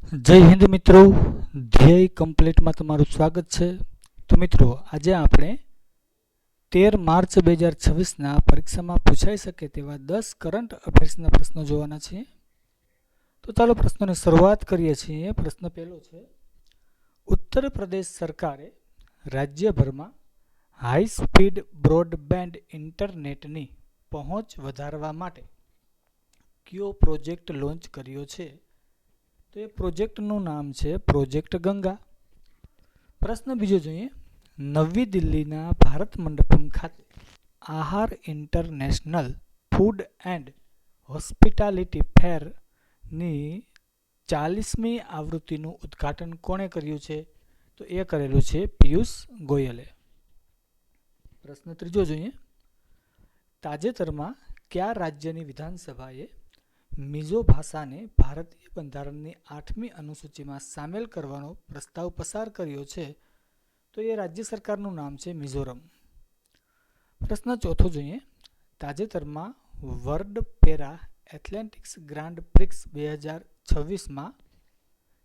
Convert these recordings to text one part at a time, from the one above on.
જય હિન્દ મિત્રો, ધ્યેય કમ્પ્લીટમાં તમારું સ્વાગત છે. તો મિત્રો, આજે આપણે 13 માર્ચ 2026ના પરીક્ષામાં પૂછાઈ શકે તેવા 10 કરંટ અફેર્સના પ્રશ્નો જોવાના છીએ. તો ચાલો પ્રશ્નોની શરૂઆત કરીએ છીએ. પ્રશ્ન પહેલો છે, ઉત્તર પ્રદેશ સરકારે રાજ્યભરમાં હાઈ સ્પીડ બ્રોડબેન્ડ ઇન્ટરનેટની પહોંચ વધારવા માટે કયો પ્રોજેક્ટ લોન્ચ કર્યો છે? તો એ પ્રોજેક્ટનું નામ છે પ્રોજેક્ટ ગંગા. પ્રશ્ન બીજો જોઈએ, નવી દિલ્હીના ભારત મંડપમ ખાતે આહાર ઇન્ટરનેશનલ ફૂડ એન્ડ હોસ્પિટાલિટી ફેરની 40મી આવૃત્તિનું ઉદ્ઘાટન કોણે કર્યું છે? તો એ કરેલું છે પિયુષ ગોયલે. પ્રશ્ન ત્રીજો જોઈએ, તાજેતરમાં કયા રાજ્યની વિધાનસભાએ મિઝો ભાષાને ભારતીય બંધારણની 8મી અનુસૂચિમાં સામેલ કરવાનો પ્રસ્તાવ પસાર કર્યો છે? તો એ રાજ્ય સરકારનું નામ છે મિઝોરમ. પ્રશ્ન ચોથો જોઈએ, તાજેતરમાં world para athletics grand prix 2026માં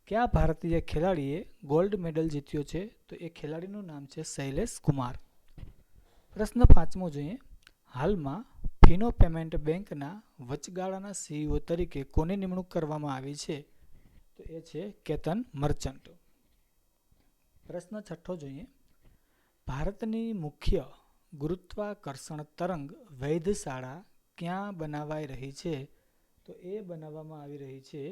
કયા ભારતીય ખેલાડીએ ગોલ્ડ મેડલ જીત્યો છે? તો એ ખેલાડીનું નામ છે શૈલેષ કુમાર. પ્રશ્ન પાંચમો જોઈએ, હાલમાં ફિનો પેમેન્ટ બેંકના વચગાળાના સીઈઓ તરીકે કોની નિમણૂક કરવામાં આવી છે? તો એ છે કેતન મર્ચન્ટ. પ્રશ્ન છઠ્ઠો જોઈએ, ભારતની મુખ્ય ગુરુત્વાકર્ષણ તરંગ વૈધશાળા ક્યાં બનાવાઈ રહી છે? તો એ બનાવવામાં આવી રહી છે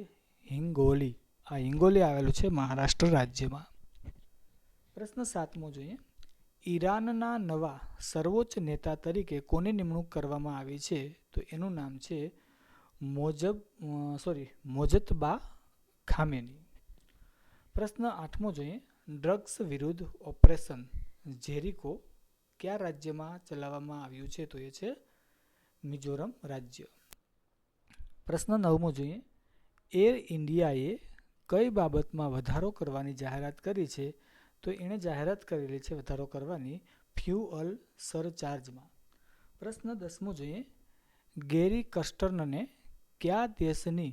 હિંગોલી. આ હિંગોલી આવેલું છે મહારાષ્ટ્ર રાજ્યમાં. પ્રશ્ન સાતમો જોઈએ, ઈરાનના નવા સર્વોચ્ચ નેતા તરીકે કોની નિમણૂક કરવામાં આવી છે? તો એનું નામ છે મોજતબા ખામેની. પ્રશ્ન આઠમો જોઈએ, ડ્રગ્સ વિરુદ્ધ ઓપરેશન જેરિકો કયા રાજ્યમાં ચલાવવામાં આવ્યું છે? તો એ છે મિઝોરમ રાજ્ય. પ્રશ્ન નવમો જોઈએ, એર ઇન્ડિયાએ કઈ બાબતમાં વધારો કરવાની જાહેરાત કરી છે? તો એણે જાહેરાત કરેલી છે વધારો કરવાની ફ્યુઅલ સરચાર્જમાં. પ્રશ્ન દસમો જોઈએ, ગેરી કસ્ટર્નને કયા દેશની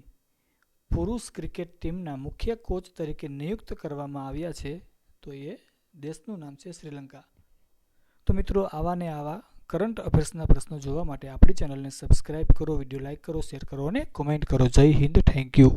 પુરુષ ક્રિકેટ ટીમના મુખ્ય કોચ તરીકે નિયુક્ત કરવામાં આવ્યા છે? તો એ દેશનું નામ છે શ્રીલંકા. તો મિત્રો, આવા ને આવા કરંટ અફેર્સના પ્રશ્નો જોવા માટે આપણી ચેનલને સબસ્ક્રાઇબ કરો, વિડીયો લાઇક કરો, શેર કરો અને કોમેન્ટ કરો. જય હિન્દ, થેન્ક યુ.